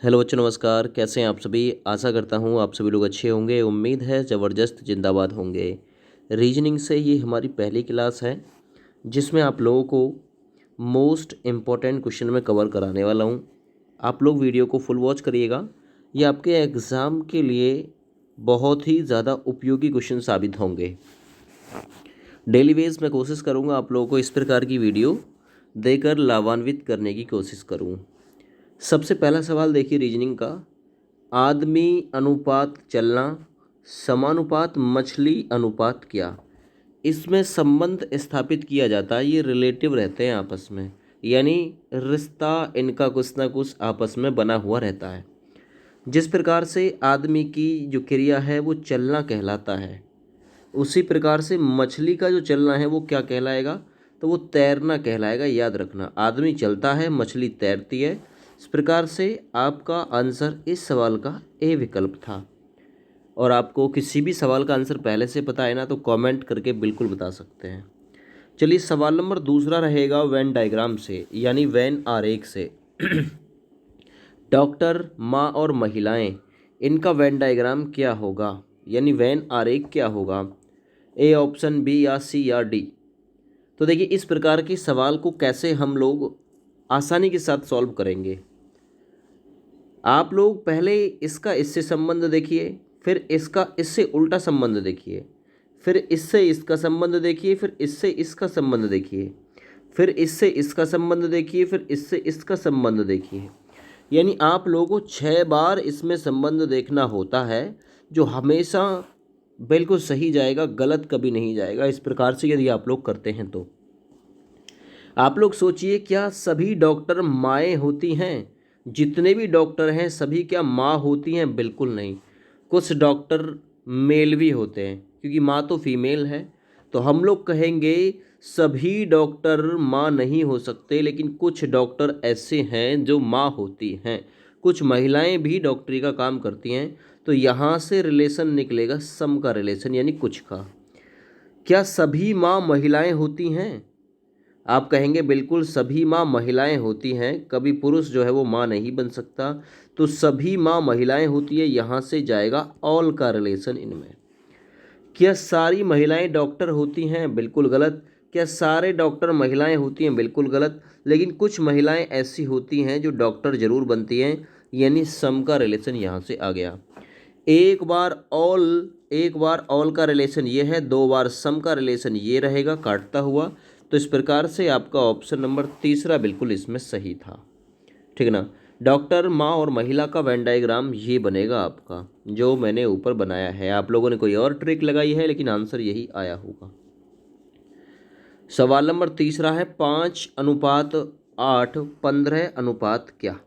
Hello बच्चों, नमस्कार। कैसे हैं आप सभी? आशा करता हूँ आप सभी लोग अच्छे होंगे। उम्मीद है ज़बरदस्त जिंदाबाद होंगे। रीजनिंग से ये हमारी पहली क्लास है जिसमें आप लोगों को मोस्ट इम्पॉर्टेंट क्वेश्चन में कवर कराने वाला हूँ। आप लोग वीडियो को फुल वॉच करिएगा। ये आपके एग्ज़ाम के लिए बहुत ही ज़्यादा उपयोगी क्वेश्चन साबित होंगे। डेली बेस मैं कोशिश करूँगा आप लोगों को इस प्रकार की वीडियो देकर लाभान्वित करने की कोशिश करूँ। सबसे पहला सवाल देखिए रीजनिंग का। आदमी अनुपात चलना, समानुपात मछली अनुपात क्या? इसमें संबंध स्थापित किया जाता है। ये रिलेटिव रहते हैं आपस में, यानी रिश्ता इनका कुछ ना कुछ आपस में बना हुआ रहता है। जिस प्रकार से आदमी की जो क्रिया है वो चलना कहलाता है, उसी प्रकार से मछली का जो चलना है वो क्या कहलाएगा? तो वो तैरना कहलाएगा। याद रखना, आदमी चलता है, मछली तैरती है। इस प्रकार से आपका आंसर इस सवाल का ए विकल्प था। और आपको किसी भी सवाल का आंसर पहले से पता है ना, तो कमेंट करके बिल्कुल बता सकते हैं। चलिए, सवाल नंबर दूसरा रहेगा वेन डायग्राम से, यानी वेन आरेख से। डॉक्टर, माँ और महिलाएं, इनका वेन डायग्राम क्या होगा, यानी वेन आरेख क्या होगा? ए ऑप्शन, बी या सी या डी? तो देखिए, इस प्रकार के सवाल को कैसे हम लोग आसानी के साथ सॉल्व करेंगे। आप लोग पहले इसका इससे संबंध देखिए, फिर इसका इससे उल्टा संबंध देखिए, फिर इससे इसका संबंध देखिए, फिर इससे इसका संबंध देखिए, फिर इससे इसका संबंध देखिए, फिर इससे इसका संबंध देखिए। यानी आप लोगों को 6 बार इसमें संबंध देखना होता है, जो हमेशा बिल्कुल सही जाएगा, गलत कभी नहीं जाएगा। इस प्रकार से यदि आप लोग करते हैं तो आप लोग सोचिए, क्या सभी डॉक्टर माएँ होती हैं? जितने भी डॉक्टर हैं सभी क्या माँ होती हैं? बिल्कुल नहीं। कुछ डॉक्टर मेल भी होते हैं, क्योंकि माँ तो फीमेल है। तो हम लोग कहेंगे सभी डॉक्टर माँ नहीं हो सकते, लेकिन कुछ डॉक्टर ऐसे हैं जो माँ होती हैं। कुछ महिलाएं भी डॉक्टरी का काम करती हैं। तो यहाँ से रिलेशन निकलेगा सम का रिलेशन, यानी कुछ का। क्या सभी माँ महिलाएं होती हैं? आप कहेंगे बिल्कुल सभी माँ महिलाएं होती हैं, कभी पुरुष जो है वो माँ नहीं बन सकता। तो सभी माँ महिलाएं होती है, यहाँ से जाएगा ऑल का रिलेशन इनमें। क्या सारी महिलाएं डॉक्टर होती हैं? बिल्कुल गलत। क्या सारे डॉक्टर महिलाएं होती हैं? बिल्कुल गलत। लेकिन कुछ महिलाएं ऐसी होती हैं जो डॉक्टर जरूर बनती हैं, यानी सम का रिलेशन यहाँ से आ गया। एक बार ऑल का रिलेशन ये है, 2 बार सम का रिलेशन ये रहेगा काटता हुआ। तो इस प्रकार से आपका ऑप्शन नंबर तीसरा बिल्कुल इसमें सही था। ठीक है ना? डॉक्टर, माँ और महिला का वेन डायग्राम ये बनेगा आपका, जो मैंने ऊपर बनाया है। आप लोगों ने कोई और ट्रिक लगाई है, लेकिन आंसर यही आया होगा। सवाल नंबर तीसरा है 5:8 15 अनुपात क्या?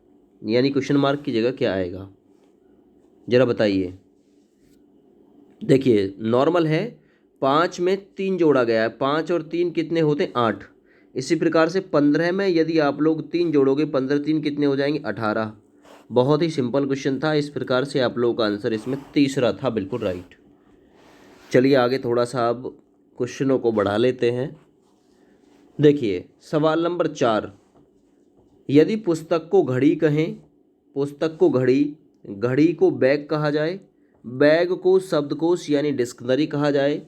यानी क्वेश्चन मार्क की जगह क्या आएगा, जरा बताइए। देखिए, नॉर्मल है, 5 में 3 जोड़ा गया है, 5 और 3 कितने होते हैं? 8। इसी प्रकार से 15 में यदि आप लोग 3 जोड़ोगे, 15 3 कितने हो जाएंगे? 18। बहुत ही सिंपल क्वेश्चन था। इस प्रकार से आप लोगों का आंसर इसमें तीसरा था, बिल्कुल राइट। चलिए आगे थोड़ा सा अब क्वेश्चनों को बढ़ा लेते हैं। देखिए, सवाल नंबर 4। यदि पुस्तक को घड़ी कहें, पुस्तक को घड़ी, घड़ी को बैग कहा जाए, बैग को शब्दकोश यानी डिक्शनरी कहा जाए,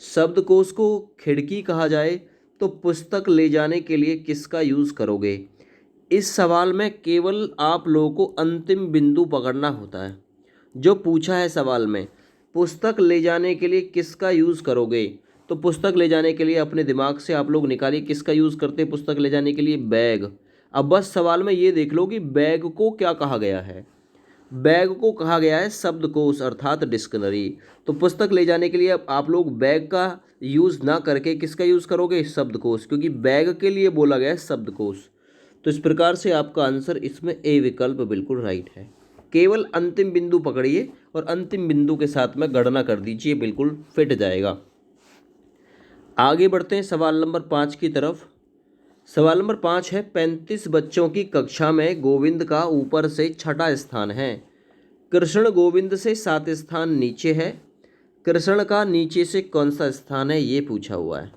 शब्दकोश को खिड़की कहा जाए, तो पुस्तक ले जाने के लिए किसका यूज़ करोगे? इस सवाल में केवल आप लोगों को अंतिम बिंदु पकड़ना होता है। जो पूछा है सवाल में, पुस्तक ले जाने के लिए किसका यूज़ करोगे, तो पुस्तक ले जाने के लिए अपने दिमाग से आप लोग निकालिए किसका यूज़ करते हैं पुस्तक ले जाने के लिए? बैग। अब बस सवाल में ये देख लो कि बैग को क्या कहा गया है। बैग को कहा गया है शब्दकोश अर्थात डिक्शनरी। तो पुस्तक ले जाने के लिए अब आप लोग बैग का यूज़ ना करके किसका यूज़ करोगे? शब्दकोश, क्योंकि बैग के लिए बोला गया है शब्दकोश। तो इस प्रकार से आपका आंसर इसमें ए विकल्प बिल्कुल राइट है। केवल अंतिम बिंदु पकड़िए और अंतिम बिंदु के साथ में गणना कर दीजिए, बिल्कुल फिट जाएगा। आगे बढ़ते हैं सवाल नंबर 5 की तरफ। सवाल नंबर 5 है 35 बच्चों की कक्षा में गोविंद का ऊपर से छठा स्थान है, कृष्ण गोविंद से 7 स्थान नीचे है, कृष्ण का नीचे से कौन सा स्थान है, ये पूछा हुआ है।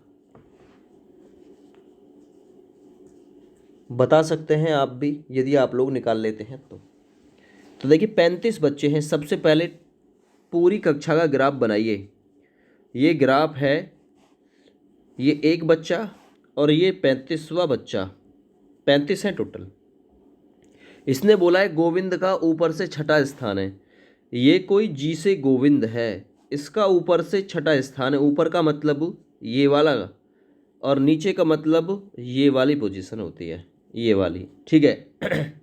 बता सकते हैं आप भी, यदि आप लोग निकाल लेते हैं तो। तो देखिए 35 बच्चे हैं। सबसे पहले पूरी कक्षा का ग्राफ बनाइए। ये ग्राफ है, ये एक बच्चा और ये 35वां बच्चा, 35 है टोटल। इसने बोला है गोविंद का ऊपर से छठा स्थान है। ये कोई जी से गोविंद है, इसका ऊपर से छठा स्थान है। ऊपर का मतलब ये वाला और नीचे का मतलब ये वाली पोजीशन होती है, ये वाली, ठीक है।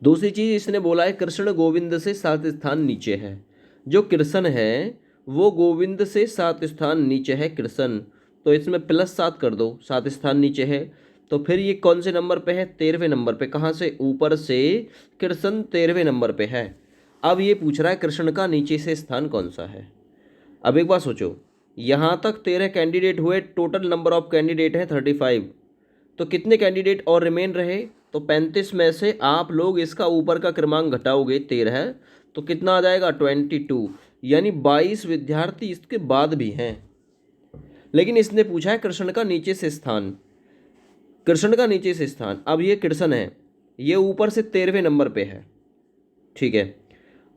दूसरी चीज इसने बोला है कृष्ण गोविंद से 7 स्थान नीचे है। जो कृष्ण है वो गोविंद से 7 स्थान नीचे है कृष्ण, तो इसमें +7 कर दो, 7 स्थान नीचे है। तो फिर ये कौन से नंबर पे है? 13वें नंबर पे। कहाँ से? ऊपर से कृष्ण 13वें नंबर पे है। अब ये पूछ रहा है कृष्ण का नीचे से स्थान कौन सा है। अब एक बात सोचो, यहाँ तक 13 कैंडिडेट हुए, टोटल नंबर ऑफ कैंडिडेट है 35, तो कितने कैंडिडेट और रिमेन रहे? तो 35 में से आप लोग इसका ऊपर का क्रमांक घटाओगे 13, तो कितना आ जाएगा? 22, यानी 22 विद्यार्थी इसके बाद भी हैं। लेकिन इसने पूछा है कृष्ण का नीचे से स्थान, कृष्ण का नीचे से स्थान। अब ये कृष्ण है, ये ऊपर से 13वें नंबर पे है, ठीक है।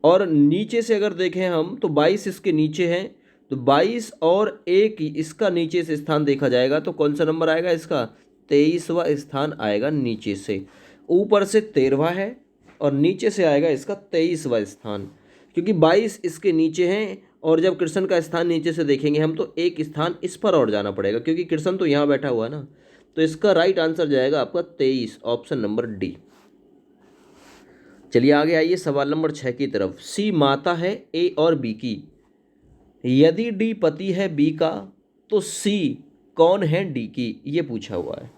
और नीचे से अगर देखें हम तो 22 इसके नीचे हैं, तो 22 और 1 इसका नीचे से स्थान देखा जाएगा तो कौन सा नंबर आएगा इसका? 23वां स्थान आएगा नीचे से। ऊपर से 13वां है और नीचे से आएगा इसका 23वां स्थान, क्योंकि 22 इसके नीचे हैं और जब कृष्ण का स्थान नीचे से देखेंगे हम तो एक स्थान इस पर और जाना पड़ेगा, क्योंकि कृष्ण तो यहाँ बैठा हुआ है ना। तो इसका राइट आंसर जाएगा आपका 23, ऑप्शन नंबर डी। चलिए आगे आइए सवाल नंबर 6 की तरफ। सी माता है ए और बी की, यदि डी पति है बी का तो सी कौन है डी की, ये पूछा हुआ है।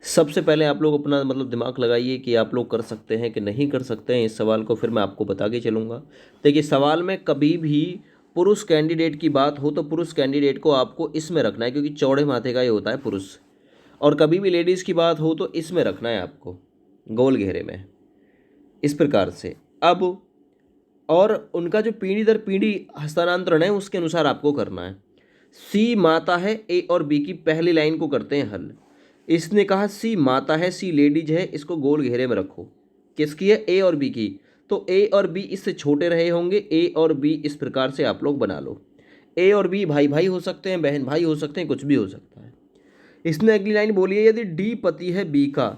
सबसे पहले आप लोग अपना मतलब दिमाग लगाइए कि आप लोग कर सकते हैं कि नहीं कर सकते हैं इस सवाल को, फिर मैं आपको बता के चलूँगा। देखिए सवाल में कभी भी पुरुष कैंडिडेट की बात हो तो पुरुष कैंडिडेट को आपको इसमें रखना है, क्योंकि चौड़े माथे का ये होता है पुरुष। और कभी भी लेडीज़ की बात हो तो इसमें रखना है आपको, गोल घेरे में, इस प्रकार से। अब और उनका जो पीढ़ी दर पीढ़ी हस्तांतरण है उसके अनुसार आपको करना है। सी माता है ए और बी की, पहली लाइन को करते हैं हल। इसने कहा सी माता है, सी लेडीज है, इसको गोल घेरे में रखो। किसकी है? ए और बी की। तो ए और बी इससे छोटे रहे होंगे, ए और बी इस प्रकार से आप लोग बना लो। ए और बी भाई भाई हो सकते हैं, बहन भाई हो सकते हैं, कुछ भी हो सकता है। इसने अगली लाइन बोली है यदि डी पति है बी का,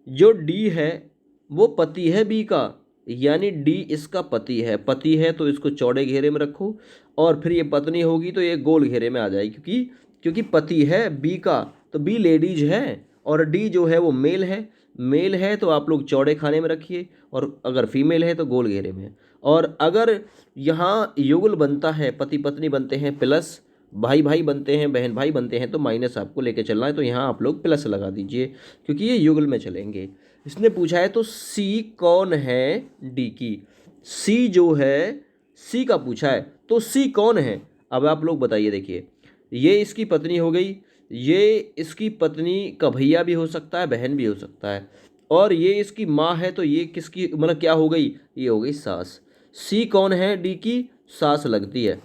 जो डी है वो पति है बी का, यानी डी इसका पति है। पति है तो इसको चौड़े घेरे में रखो, और फिर ये पत्नी होगी तो ये गोल घेरे में आ जाएगी, क्योंकि पति है बी का तो बी लेडीज है और डी जो है वो मेल है। मेल है तो आप लोग चौड़े खाने में रखिए, और अगर फीमेल है तो गोल घेरे में। और अगर यहाँ युगल बनता है, पति पत्नी बनते हैं प्लस, भाई भाई बनते हैं, बहन भाई बनते हैं, तो माइनस आपको लेके चलना है। तो यहाँ आप लोग प्लस लगा दीजिए, क्योंकि ये युगल में चलेंगे। इसने पूछा है तो सी कौन है डी की। सी जो है, सी का पूछा है तो सी कौन है। अब आप लोग बताइए। देखिए ये इसकी पत्नी हो गई, ये इसकी पत्नी का भैया भी हो सकता है, बहन भी हो सकता है, और ये इसकी माँ है तो ये किसकी मतलब क्या हो गई? ये हो गई सास। सी कौन है डी की? सास लगती है।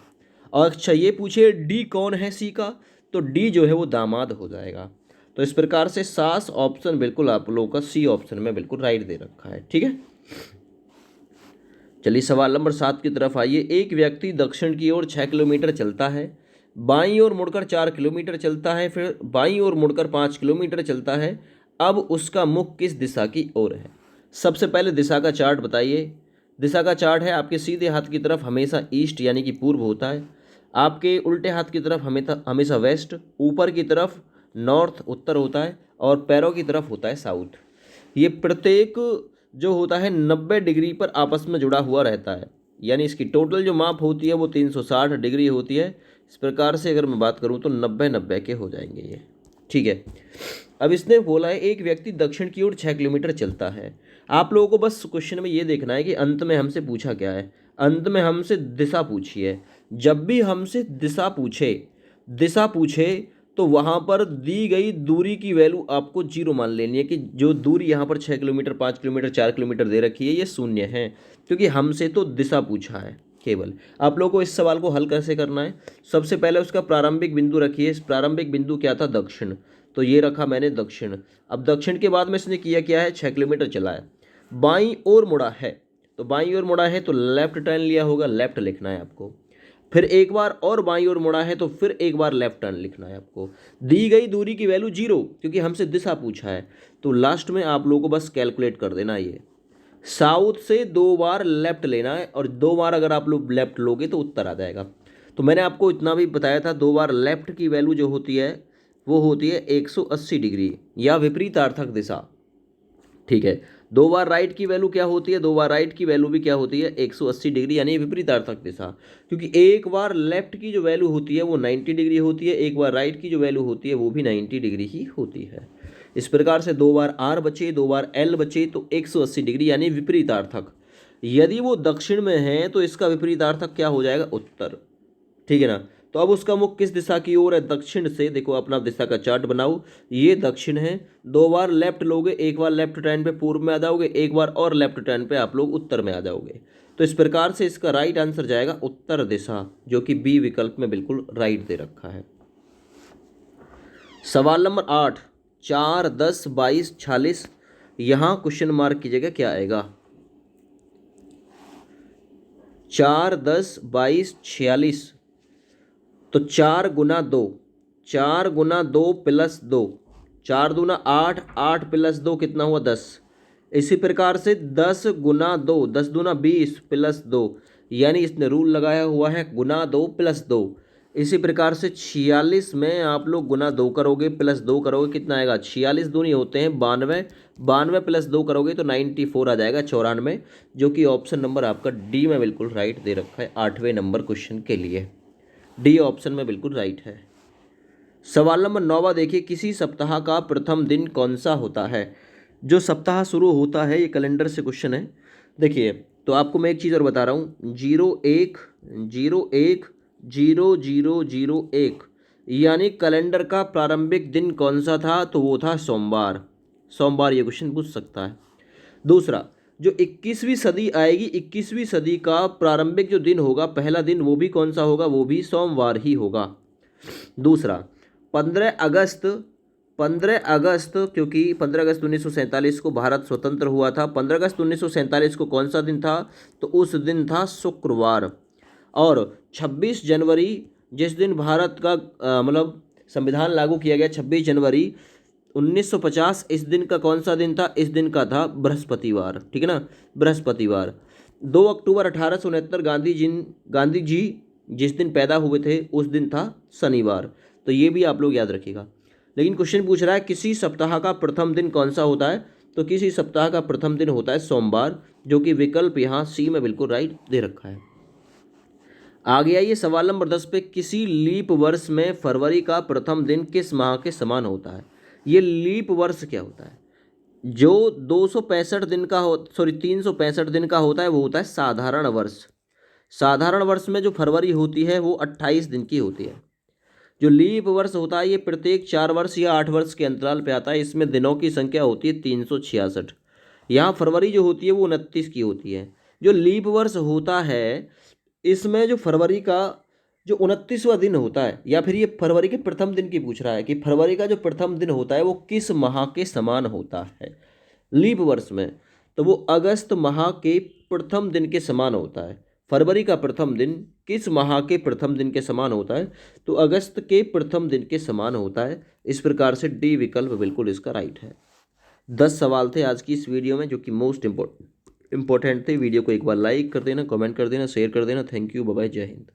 और अच्छा ये पूछे डी कौन है सी का, तो डी जो है वो दामाद हो जाएगा। तो इस प्रकार से सास ऑप्शन बिल्कुल आप लोगों का सी ऑप्शन में बिल्कुल राइट दे रखा है, ठीक है। चलिए सवाल नंबर 7 की तरफ आइए। एक व्यक्ति दक्षिण की ओर 6 किलोमीटर चलता है, बाईं ओर मुड़कर 4 किलोमीटर चलता है, फिर बाईं ओर मुड़कर 5 किलोमीटर चलता है। अब उसका मुख किस दिशा की ओर है? सबसे पहले दिशा का चार्ट बताइए। दिशा का चार्ट है आपके सीधे हाथ की तरफ हमेशा ईस्ट यानी कि पूर्व होता है, आपके उल्टे हाथ की तरफ हमेशा वेस्ट, ऊपर की तरफ नॉर्थ उत्तर होता है, और पैरों की तरफ होता है साउथ। ये प्रत्येक जो होता है 90 डिग्री पर आपस में जुड़ा हुआ रहता है, यानी इसकी टोटल जो माप होती है वो 360 डिग्री होती है। इस प्रकार से अगर मैं बात करूँ तो 90-90 के हो जाएंगे ये, ठीक है। अब इसने बोला है एक व्यक्ति दक्षिण की ओर 6 किलोमीटर चलता है। आप लोगों को बस क्वेश्चन में ये देखना है कि अंत में हमसे पूछा क्या है। अंत में हमसे दिशा पूछी है। जब भी हमसे दिशा पूछे तो वहाँ पर दी गई दूरी की वैल्यू आपको 0 मान लेनी है, कि जो दूरी यहाँ पर 6 किलोमीटर 5 किलोमीटर 4 किलोमीटर दे रखी है ये शून्य है, क्योंकि हमसे तो दिशा पूछा है केवल। आप लोगों को इस सवाल को हल कैसे करना है? सबसे पहले उसका प्रारंभिक बिंदु रखिए। इस प्रारंभिक बिंदु क्या था? दक्षिण, तो ये रखा मैंने दक्षिण। अब दक्षिण के बाद में इसने किया क्या है? 6 किलोमीटर चला है, बाईं ओर मुड़ा है, तो बाईं ओर मुड़ा है तो लेफ्ट टर्न लिया होगा, लेफ्ट लिखना है आपको। फिर एक बार और बाईं ओर मुड़ा है तो फिर एक बार लेफ्ट टर्न लिखना है आपको। दी गई दूरी की वैल्यू 0, क्योंकि हमसे दिशा पूछा है, तो लास्ट में आप लोगों को बस कैलकुलेट कर देना। ये साउथ से 2 बार लेफ्ट लेना है, और 2 बार अगर आप लोग लेफ्ट लोगे तो उत्तर आ जाएगा। तो मैंने आपको इतना भी बताया था, 2 बार लेफ्ट की वैल्यू जो होती है वो होती है 180 डिग्री या विपरीतार्थक दिशा। ठीक है, 2 बार राइट की वैल्यू क्या होती है, 2 बार राइट की वैल्यू भी क्या होती है 180 डिग्री, यानी विपरीतार्थक दिशा। क्योंकि एक बार लेफ्ट की जो वैल्यू होती है वो 90 डिग्री होती है, एक बार राइट की जो वैल्यू होती है वो भी 90 डिग्री ही होती है। इस प्रकार से 2 बार आर बचे, 2 बार एल बचे, तो 180 डिग्री यानी विपरीतार्थक। यदि वो दक्षिण में है तो इसका विपरीतार्थक क्या हो जाएगा, उत्तर। ठीक है ना। तो अब उसका मुख किस दिशा की ओर है, दक्षिण से। देखो अपना दिशा का चार्ट बनाओ, ये दक्षिण है। 2 बार लेफ्ट लोगे, एक बार लेफ्ट टर्न पे पूर्व में आ जाओगे, एक बार और लेफ्ट टर्न पे आप लोग उत्तर में आ जाओगे। तो इस प्रकार से इसका राइट आंसर जाएगा उत्तर दिशा, जो कि बी विकल्प में बिल्कुल राइट दे रखा है। सवाल नंबर 8, 4, 10, 22, 46, यहाँ क्वेश्चन मार्क की जगह क्या आएगा। 4, 10, 22, 46, तो 4 गुना 2, 4 गुना 2 प्लस 2, 4 दूना 8, 8 प्लस 2 कितना हुआ 10। इसी प्रकार से 10 गुना 2, 10 दूना 20 प्लस 2, यानी इसने रूल लगाया हुआ है गुना 2 प्लस 2। इसी प्रकार से 46 में आप लोग गुना 2 करोगे प्लस 2 करोगे, कितना आएगा, 46 दूनी होते हैं 92, 92 प्लस 2 करोगे तो 94 आ जाएगा, 94, जो कि ऑप्शन नंबर आपका डी में बिल्कुल राइट दे रखा है 8वें नंबर क्वेश्चन के लिए। डी ऑप्शन में बिल्कुल राइट है। सवाल नंबर 9 देखिए, किसी सप्ताह का प्रथम दिन कौन सा होता है। जो सप्ताह शुरू होता है, ये कैलेंडर से क्वेश्चन है। देखिए, तो आपको मैं एक चीज़ और बता रहा हूँ, 01, 01, 0001, यानी कैलेंडर का प्रारंभिक दिन कौन सा था, तो वो था सोमवार। सोमवार ये क्वेश्चन पूछ सकता है। दूसरा, जो 21वीं सदी आएगी, 21वीं सदी का प्रारंभिक जो दिन होगा, पहला दिन, वो भी कौन सा होगा, वो भी सोमवार ही होगा। दूसरा, 15 अगस्त, 15 अगस्त, क्योंकि 15 अगस्त 1947 को भारत स्वतंत्र हुआ था। 15 अगस्त 1947 को कौन सा दिन था, तो उस दिन था शुक्रवार। और 26 जनवरी, जिस दिन भारत का मतलब संविधान लागू किया गया, 26 जनवरी 1950, इस दिन का कौन सा दिन था, इस दिन का था बृहस्पतिवार। ठीक है ना, बृहस्पतिवार। 2 अक्टूबर 1869 गांधी जी जिस दिन पैदा हुए थे उस दिन था शनिवार। तो ये भी आप लोग याद रखिएगा। लेकिन क्वेश्चन पूछ रहा है किसी सप्ताह का प्रथम दिन कौन सा होता है, तो किसी सप्ताह का प्रथम दिन होता है सोमवार, जो कि विकल्प यहाँ सी में बिल्कुल राइट दे रखा है। आगे आइए सवाल नंबर 10 पे, किसी लीप वर्ष में फरवरी का प्रथम दिन किस माह के समान होता है। ये लीप वर्ष क्या होता है, जो 265 दिन का 365 दिन का होता है, वो होता है साधारण वर्ष। साधारण वर्ष में जो फरवरी होती है वो 28 दिन की होती है। जो लीप वर्ष होता है ये प्रत्येक 4 वर्ष या 8 वर्ष के अंतराल पे आता है। इसमें दिनों की संख्या होती है 366। यहाँ फरवरी जो होती है वो 29 की होती है। जो लीप वर्ष होता है इसमें जो फरवरी का जो 29वां दिन होता है, या फिर ये फरवरी के प्रथम दिन की पूछ रहा है कि फरवरी का जो प्रथम दिन होता है वो किस माह के समान होता है लीप वर्ष में, तो वो अगस्त माह के प्रथम दिन के समान होता है। फरवरी का प्रथम दिन किस माह के प्रथम दिन के समान होता है, तो अगस्त के प्रथम दिन के समान होता है। इस प्रकार से डी विकल्प बिल्कुल इसका राइट है। 10 सवाल थे आज की इस वीडियो में, जो कि मोस्ट इंपॉर्टेंट थे। वीडियो को एक बार लाइक कर देना, कमेंट कर देना, शेयर कर देना। थैंक यू, बाय बाय, जय हिंद।